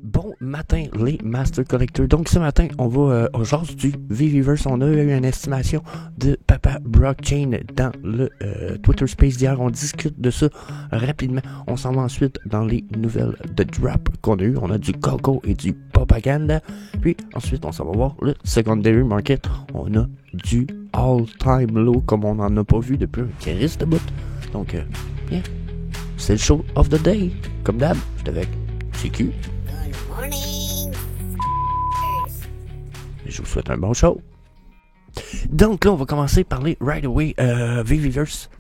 Bon matin, les Master Collectors. Donc, ce matin, on va au genre du VVverse. On a eu une estimation de Papa Blockchain dans le Twitter Space d'hier. On discute de ça rapidement. On s'en va ensuite dans les nouvelles de drop qu'on a eu. On a du Coco et du Propaganda. Puis, ensuite, on s'en va voir le Secondary Market. On a du all-time low comme on n'en a pas vu depuis un Chris de bout. Donc, bien, c'est le show of the day. Comme d'hab, je suis avec CQ. Je vous souhaite un bon show. Donc là, on va commencer par les right away VVverse.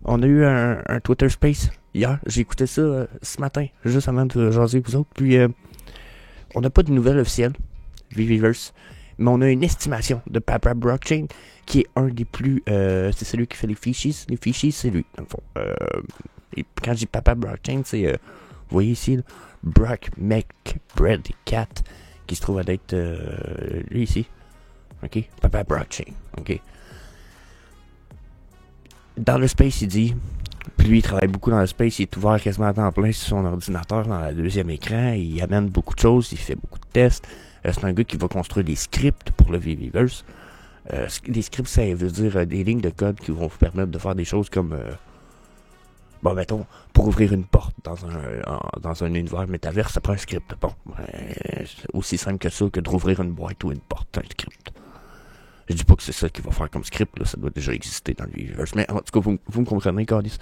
On a eu un Twitter Space hier. J'ai écouté ça ce matin, juste avant de jaser avec vous autres. Puis, on n'a pas de nouvelles officielles VVverse, mais on a une estimation de Papa Blockchain qui est un des plus... c'est celui qui fait les fichies. Les fichies, c'est lui, dans le fond. Et quand je dis Papa Blockchain, c'est... vous voyez ici, là, Brock McBread Cat, qui se trouve à être lui ici. OK? Papa Blockchain. OK? Dans le space, il dit... Puis lui, il travaille beaucoup dans le space. Il est ouvert quasiment à temps plein sur son ordinateur dans le deuxième écran. Il amène beaucoup de choses. Il fait beaucoup de tests. C'est un gars qui va construire des scripts pour le VVverse. Les scripts, ça veut dire des lignes de code qui vont vous permettre de faire des choses comme... bon, mettons, pour ouvrir une porte dans un univers métaverse, ça prend un script. Bon, c'est aussi simple que ça, que de rouvrir une boîte ou une porte, un script. Je dis pas que c'est ça qu'il va faire comme script, là, ça doit déjà exister dans le VVverse. Mais en tout cas, vous me comprenez, Cardis.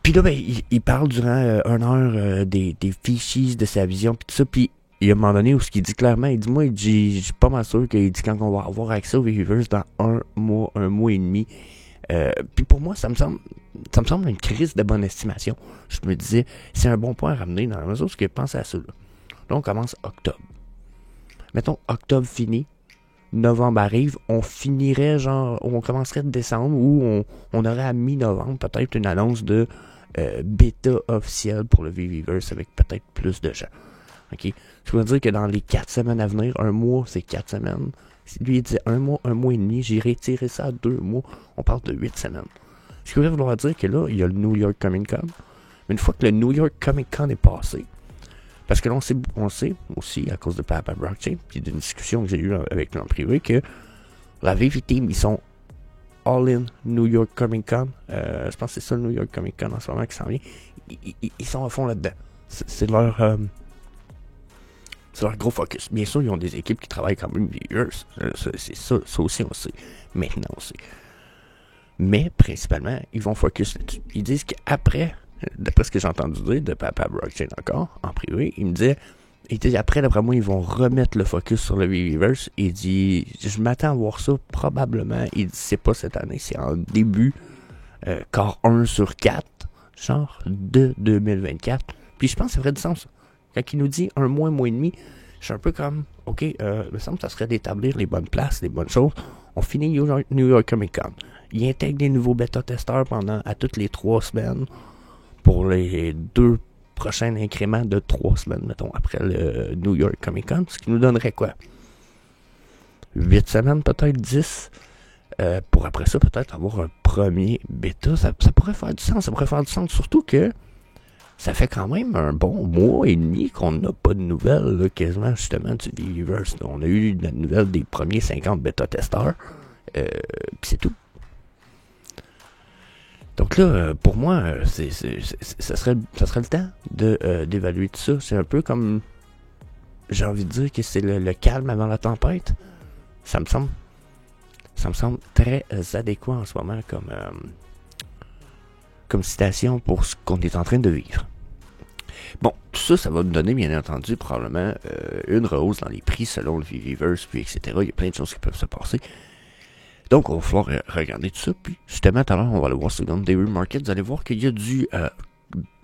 Puis là, ben, il parle durant 1 heure des fichiers, de sa vision, puis tout ça, puis il y a un moment donné où ce qu'il dit clairement, il dit, moi, je suis pas mal sûr qu'il dit quand on va avoir accès au VVverse dans un mois et demi. Puis pour moi, ça me semble une crise de bonne estimation. Je me disais, c'est un bon point à ramener dans la mesure où je pensais à ça. Là, on commence octobre. Mettons, octobre fini, novembre arrive, on finirait on commencerait de décembre où on aurait à mi-novembre peut-être une annonce de bêta officielle pour le VVverse avec peut-être plus de gens. OK? Je veux dire que dans les 4 semaines à venir, un mois, c'est 4 semaines. Lui, il disait un mois et demi, j'irai tirer ça à 2 mois. On parle de 8 semaines. Ce qui veut vouloir dire que là, il y a le New York Comic Con. Mais une fois que le New York Comic Con est passé, parce que là, on sait aussi, à cause de Papa Blockchain, puis d'une discussion que j'ai eue avec lui en privé, que la VV Team, ils sont all-in New York Comic Con. Je pense que c'est ça le New York Comic Con en ce moment qui s'en vient. Ils sont à fond là-dedans. C'est leur... c'est leur gros focus. Bien sûr, ils ont des équipes qui travaillent quand même VVverse. C'est ça aussi on sait. Maintenant on sait. Mais principalement, ils vont focus là-dessus. Ils disent qu'après, d'après ce que j'ai entendu dire de Papa Blockchain encore, en privé, il me disait après, d'après moi, ils vont remettre le focus sur le VVverse. Il dit, je m'attends à voir ça probablement. Il dit, c'est pas cette année, c'est en début, quart 1 sur 4, genre, de 2024. Puis je pense que ça ferait du sens. Quand il nous dit un mois et demi, je suis un peu comme, OK, il me semble que ça serait d'établir les bonnes places, les bonnes choses. On finit New York Comic Con. Il intègre des nouveaux bêta-testeurs à toutes les 3 semaines pour les 2 prochains incréments de 3 semaines, mettons, après le New York Comic Con. Ce qui nous donnerait quoi? 8 semaines, peut-être 10. Pour après ça, peut-être avoir un premier bêta. Ça pourrait faire du sens. Ça pourrait faire du sens, surtout que ça fait quand même un bon mois et demi qu'on n'a pas de nouvelles, là, quasiment, justement, du VVverse. On a eu la nouvelle des premiers 50 bêta-testeurs. Puis c'est tout. Donc là, pour moi, ça serait le temps d'évaluer tout ça. C'est un peu comme... J'ai envie de dire que c'est le calme avant la tempête. Ça me semble très adéquat en ce moment comme citation pour ce qu'on est en train de vivre. Bon, tout ça va nous donner, bien entendu, probablement une rehausse dans les prix selon le VVverse, puis etc. Il y a plein de choses qui peuvent se passer. Donc, on va falloir regarder tout ça. Puis, justement, tout à l'heure, on va aller voir Secondary Market. Vous allez voir qu'il y a du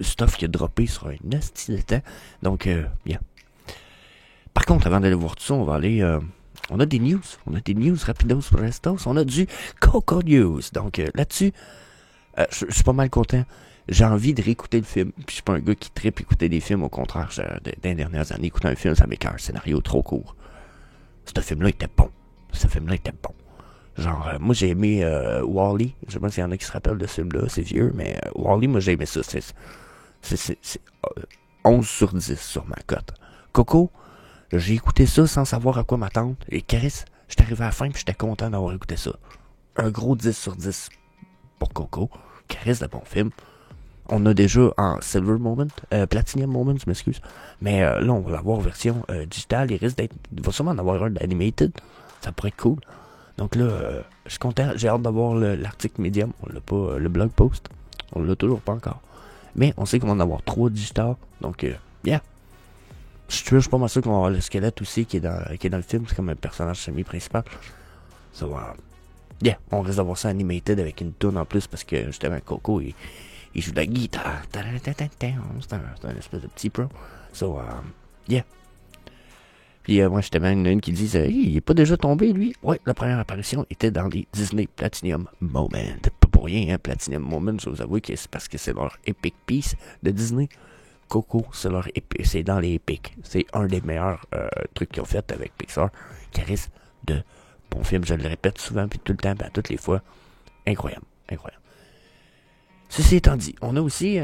stuff qui a droppé sur un esti de temps. Donc, bien. Par contre, avant d'aller voir tout ça, on va aller... on a des news. On a des news rapidos prestos. On a du Coco News. Donc, là-dessus... je suis pas mal content. J'ai envie de réécouter le film. Puis je suis pas un gars qui trippe écouter des films. Au contraire, des dernières années, écouter un film, ça m'écoeure. Scénario trop court. Ce film-là était bon. Genre, moi j'ai aimé Wall-E. Je sais pas s'il y en a qui se rappellent de ce film-là. C'est vieux, mais Wall-E, moi j'ai aimé ça. C'est 11 sur 10 sur ma cote. Coco, j'ai écouté ça sans savoir à quoi m'attendre. Et Chris, j'étais arrivé à la fin et j'étais content d'avoir écouté ça. Un gros 10 sur 10 pour Coco. Chris, de bon film. On a déjà en Silver Moment, Platinum Moment, je m'excuse. Mais là, on va l'avoir version digitale. Il va sûrement en avoir un d'animated. Ça pourrait être cool. Donc là, je suis content. J'ai hâte d'avoir l'article Medium. On l'a pas, le blog post. On l'a toujours pas encore. Mais on sait qu'on va en avoir 3 digitales. Donc, yeah. Je suis pas mal sûr qu'on va avoir le squelette aussi qui est dans le film. C'est comme un personnage semi-principal. So, yeah. On risque d'avoir ça animated avec une toune en plus parce que justement, Coco, il joue de la guitare. C'est un espèce de petit pro. So, yeah. Puis moi, justement, il y en a une qui dit il est pas déjà tombé, lui? Ouais, la première apparition était dans les Disney Platinum Moment. Pas pour rien, hein, Platinum Moment, je vous avoue que c'est parce que c'est leur epic piece de Disney. Coco, c'est dans les epics. C'est un des meilleurs trucs qu'ils ont fait avec Pixar. Qui risque de bon film, je le répète souvent, puis tout le temps, ben, toutes les fois. Incroyable, incroyable. Ceci étant dit, on a aussi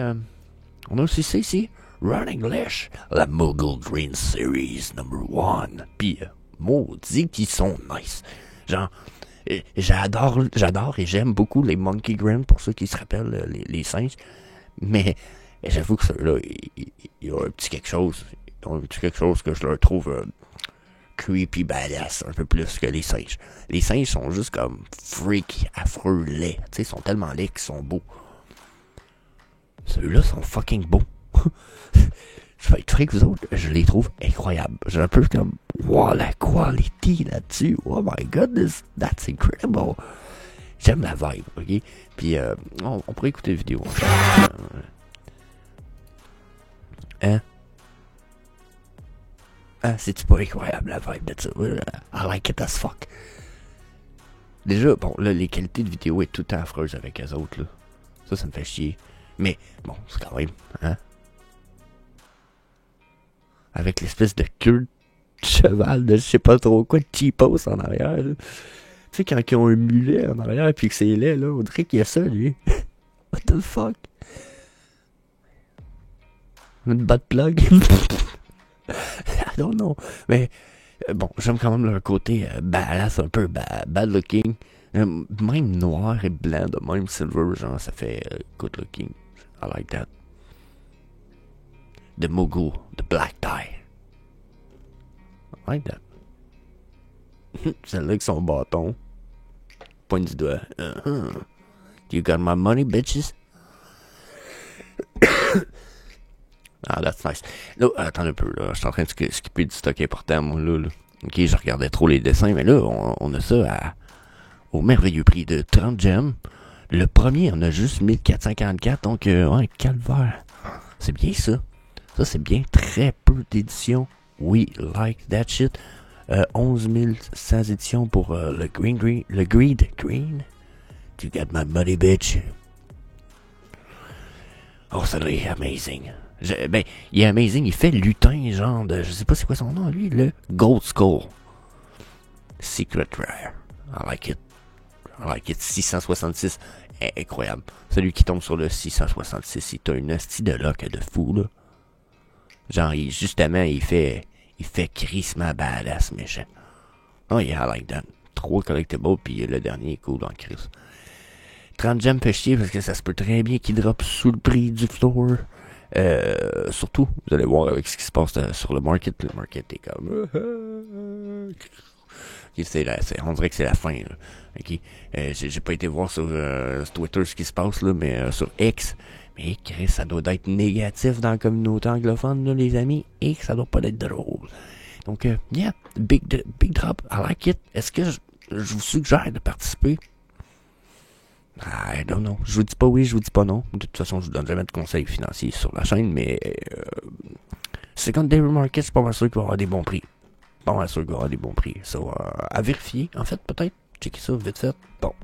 ça ici, Running Lash, la Mogul Green Series #1. Puis, maudit qu'ils sont nice. Genre, j'adore et j'aime beaucoup les Monkey Grind, pour ceux qui se rappellent, les singes. Mais, j'avoue que ceux-là, il y a un petit quelque chose. Ils ont un petit quelque chose que je leur trouve creepy badass, un peu plus que les singes. Les singes sont juste comme freak, affreux, laids. Tu sais, ils sont tellement laids qu'ils sont beaux. Ceux-là sont fucking beaux. Je vais être vrai que vous autres, je les trouve incroyables. J'ai un peu comme, wow, la quality là-dessus. Oh my goodness, that's incredible. J'aime la vibe, ok? Puis, on pourrait écouter la vidéo. Hein? Ah, c'est-tu pas incroyable la vibe de ça? I like it as fuck. Déjà, bon, là, les qualités de vidéo est tout le temps affreuses avec les autres, là. Ça me fait chier. Mais, bon, c'est quand même, hein? Avec l'espèce de queue de cheval de je sais pas trop quoi, de cheapos en arrière, là. Tu sais, quand ils ont un mulet en arrière puis que c'est laid, là, on dirait qu'il y a ça, lui. What the fuck? Une butt plug? I don't know. Mais, bon, j'aime quand même leur côté badass, un peu bad looking. Même noir et blanc, de même silver, genre, ça fait good looking. I like that. The Mogul, the black tie. I like that. Celle-là avec son bâton. Pointe du doigt. You got my money, bitches? Ah, that's nice. Là, attends un peu, là. Je suis en train de skipper du stock important, moi, là. Ok, je regardais trop les dessins, mais là, on a ça au merveilleux prix de 30 gemmes. Le premier en a juste 1444, donc, ouais, calvaire. C'est bien ça. Ça, c'est bien. Très peu d'éditions. We like that shit. 11 100 éditions pour le Greed Green. You got my money, bitch. Oh, ça doit être amazing. Ben, il est amazing. Il fait lutin, genre de... Je sais pas c'est quoi son nom, lui. Le Gold Skull. Secret Rare. I like it. 666. Incroyable. Celui qui tombe sur le 666, il a une hostie de lock de fou, là. Genre, justement, il fait crissement badass méchant. Oh yeah, I like that. 3 collectibles, puis le dernier est cool en crise. 30 gemmes fait chier parce que ça se peut très bien qu'il drop sous le prix du floor. Surtout, vous allez voir avec ce qui se passe sur le market. Le market est comme... on dirait que c'est la fin, là. Okay. J'ai pas été voir sur Twitter ce qui se passe, là, mais sur X... Mais Chris, ça doit être négatif dans la communauté anglophone, là, les amis, et ça doit pas être drôle. Donc, yeah, big drop, I like it. Est-ce que je vous suggère de participer? I don't know. Je vous dis pas oui, je vous dis pas non. De toute façon, je vous donne jamais de conseils financiers sur la chaîne, mais Secondary Market, c'est pas mal sûr qu'il va y avoir des bons prix. Pas mal sûr qu'il va y avoir des bons prix. So, à vérifier, en fait, peut-être. Checker ça vite fait. Bon.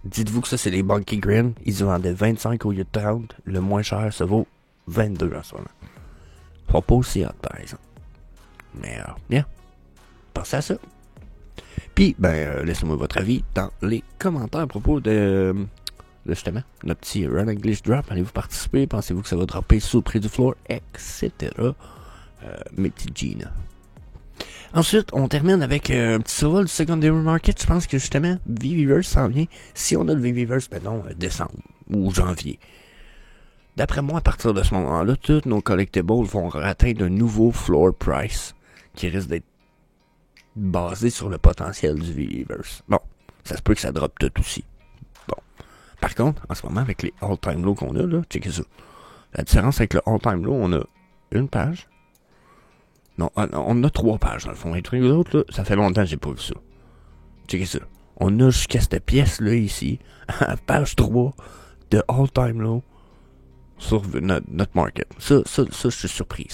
Dites-vous que ça, c'est les Monkey Grind. Ils se vendaient 25 au lieu de 30. Le moins cher, ça vaut 22 en ce moment. Ils sont pas aussi hot, par exemple. Mais, bien. Pensez à ça. Puis, ben, laissez-moi votre avis dans les commentaires à propos de justement, notre petit Run English Drop. Allez-vous participer? Pensez-vous que ça va dropper sous le prix du floor? Etc. Mes petits jeans. Ensuite, on termine avec un petit survol du secondary market. Je pense que justement, VVverse s'en vient. Si on a le VVverse, décembre ou janvier. D'après moi, à partir de ce moment-là, tous nos collectibles vont atteindre un nouveau floor price qui risque d'être basé sur le potentiel du VVverse. Bon, ça se peut que ça drop tout aussi. Bon. Par contre, en ce moment, avec les all-time low qu'on a, là, checkez ça. La différence avec le all-time low, on a une page. Non, on a 3 pages dans le fond. Et tous les autres, là, ça fait longtemps que j'ai pas vu ça. Checkez ça. On a jusqu'à cette pièce-là ici, page 3 de all-time low sur notre market. Ça, je suis surpris.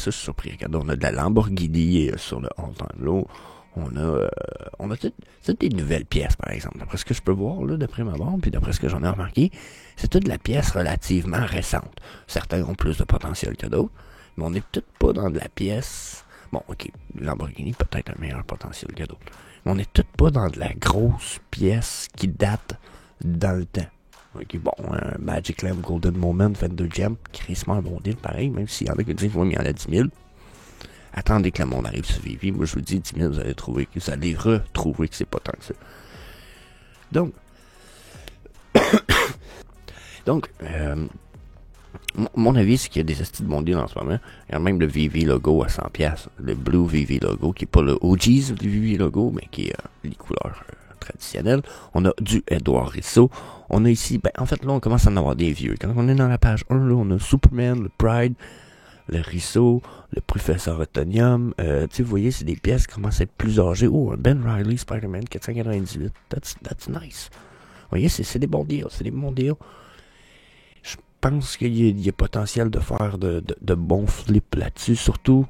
Regardez, on a de la Lamborghini sur le all-time low. On a toutes des nouvelles pièces, par exemple. D'après ce que je peux voir, là, d'après ma barre, puis d'après ce que j'en ai remarqué, c'est toutes de la pièce relativement récente. Certains ont plus de potentiel que d'autres, mais on n'est peut-être pas dans de la pièce. Bon, ok, Lamborghini peut-être un meilleur potentiel que d'autres. Mais on n'est peut-être pas dans de la grosse pièce qui date dans le temps. Ok, bon, un Magic Lamp Golden Moment 22 gems, crissement un bon deal, pareil, même s'il y en a qui disent, oui, mais il y en a 10 000. Attendez que le monde arrive sur Vivi. Moi, je vous dis, 10 000, vous allez retrouver que c'est pas tant que ça. Donc, mon avis, c'est qu'il y a des estis de bon deal en ce moment. Il y a même le Vivi logo à 100$. Le Blue Vivi logo, qui est pas le OG's du Vivi logo, mais qui est les couleurs traditionnelles. On a du Edouard Risseau. On a ici, en fait, là, on commence à en avoir des vieux. Quand on est dans la page 1, là, on a Superman, le Pride, le Risseau, le Professeur Autonium. Vous voyez, c'est des pièces qui commencent à être plus âgées. Oh, un Ben Riley Spider-Man 498. That's nice. Vous voyez, c'est des bons deals. Je pense qu'il y a potentiel de faire de bons flips là-dessus. Surtout,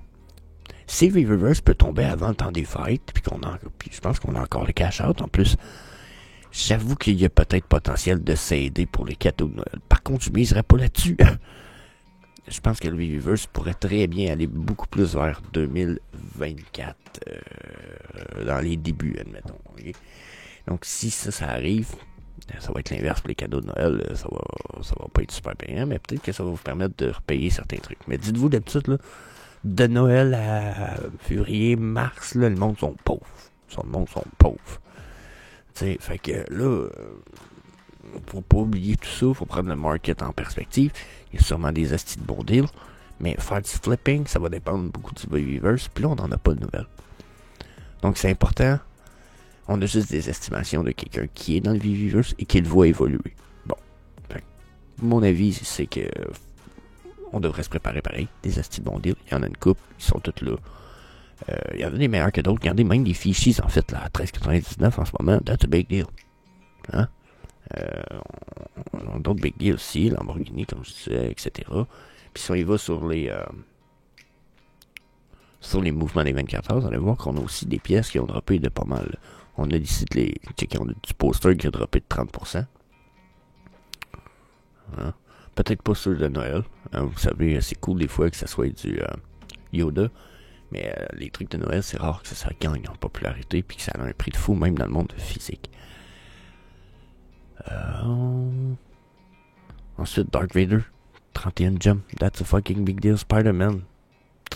si VVverse peut tomber avant le temps des fêtes, puis je pense qu'on a encore le cash-out. En plus, j'avoue qu'il y a peut-être potentiel de s'aider pour les cadeaux de Noël. Par contre, je miserais pas là-dessus. Je pense que le VVverse pourrait très bien aller beaucoup plus vers 2024, dans les débuts, admettons. Okay? Donc, si ça arrive, ça va être l'inverse pour les cadeaux de Noël. Ça va pas être super payant, mais peut-être que ça va vous permettre de repayer certains trucs. Mais dites-vous, d'habitude, là, de Noël à février, mars, là, le monde sont pauvres. T'sais, fait que là, faut pas oublier tout ça, faut prendre le market en perspective. Il y a sûrement des astis de bons deals, mais faire du flipping, ça va dépendre beaucoup du VVverse, puis là, on n'en a pas de nouvelles. Donc, c'est important. On a juste des estimations de quelqu'un qui est dans le VVverse et qui le voit évoluer. Bon. Mon avis, c'est que on devrait se préparer pareil. Des astis de bons deals, il y en a une couple, ils sont tous là. Il y en a des meilleurs que d'autres. Regardez, même des fichiers, en fait, là, à 13,99 en ce moment, that's a big deal. Hein? On a d'autres big deals aussi, Lamborghini, comme je disais, etc. Puis si on y va sur les mouvements des 24 heures, vous allez voir qu'on a aussi des pièces qui ont droppé de pas mal. On a ici on a du poster qui a droppé de 30%. Hein? Peut-être pas ceux de Noël. Hein? Vous savez, c'est cool des fois que ça soit du Yoda. Mais les trucs de Noël, c'est rare que ça gagne en popularité puis que ça a un prix de fou, même dans le monde physique. Ensuite, Darth Vader, 31 gems. That's a fucking big deal. Spider-Man,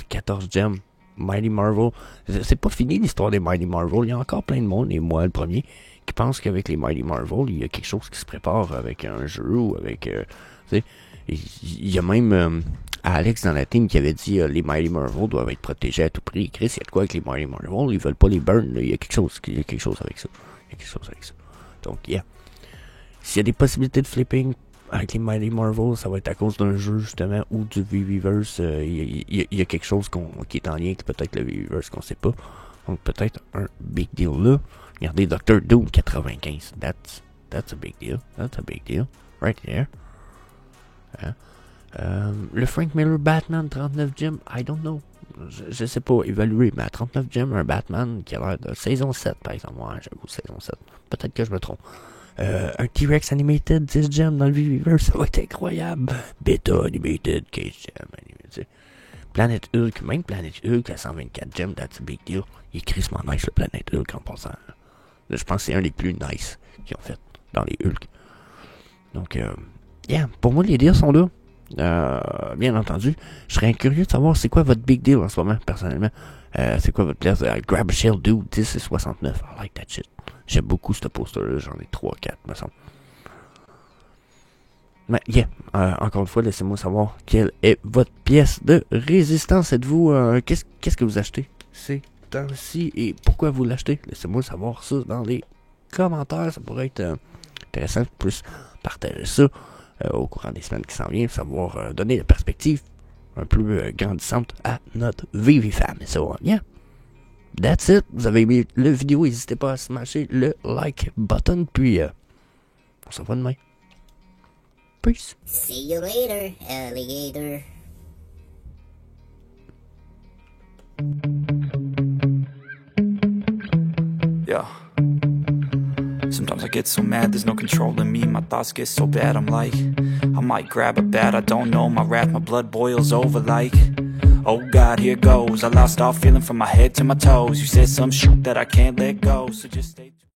14 gems. Mighty Marvel. C'est pas fini l'histoire des Mighty Marvel. Il y a encore plein de monde, et moi le premier, qui pense qu'avec les Mighty Marvel, il y a quelque chose qui se prépare avec un jeu ou avec... il y a même Alex dans la team qui avait dit les Mighty Marvel doivent être protégés à tout prix. Chris, il y a de quoi avec les Mighty Marvel? Ils veulent pas les burn. Il y a quelque chose avec ça. Donc, yeah. S'il y a des possibilités de flipping avec les Mighty Marvel, ça va être à cause d'un jeu, justement, ou du VVverse. Il y a quelque chose qui est en lien avec peut-être le VVverse qu'on sait pas. Donc, peut-être un big deal là. Regardez, Dr. Doom 95. That's a big deal. That's a big deal. Right there. Hein? Le Frank Miller Batman 39 gems, I don't know. Je sais pas évaluer, mais à 39 gems, un Batman qui a l'air de saison 7, par exemple. Ouais, j'avoue, saison 7. Peut-être que je me trompe. Un T-Rex Animated 10 gems dans le VVverse, ça va être incroyable. Beta Animated 15 gems. Animated. Planet Hulk, même Planet Hulk à 124 gems, that's a big deal. Il est crissement nice, le Planet Hulk, en passant. Là, je pense que c'est un des plus nice qu'ils ont fait dans les Hulk. Donc, pour moi, les deals sont là. Bien entendu, je serais curieux de savoir c'est quoi votre big deal en ce moment, personnellement. C'est quoi votre place? Grab a Shell Dude, 10,69. I like that shit. J'aime beaucoup ce poster-là, j'en ai 3-4, me semble. Mais encore une fois, laissez-moi savoir quelle est votre pièce de résistance. Êtes-vous, qu'est-ce que vous achetez ces temps-ci et pourquoi vous l'achetez? Laissez-moi savoir ça dans les commentaires. Ça pourrait être intéressant de plus partager ça au courant des semaines qui s'en viennent, savoir donner la perspective un peu grandissante à notre Vivifam. So, that's it. Vous avez aimé la vidéo, n'hésitez pas à smasher le like button, puis on se revoit demain. Peace. See you later, alligator. Yeah. Sometimes I get so mad, there's no controlling me. My thoughts get so bad, I'm like, I might grab a bat, I don't know. My wrath, my blood boils over like, oh God, here goes. I lost all feeling from my head to my toes. You said some shit that I can't let go, so just stay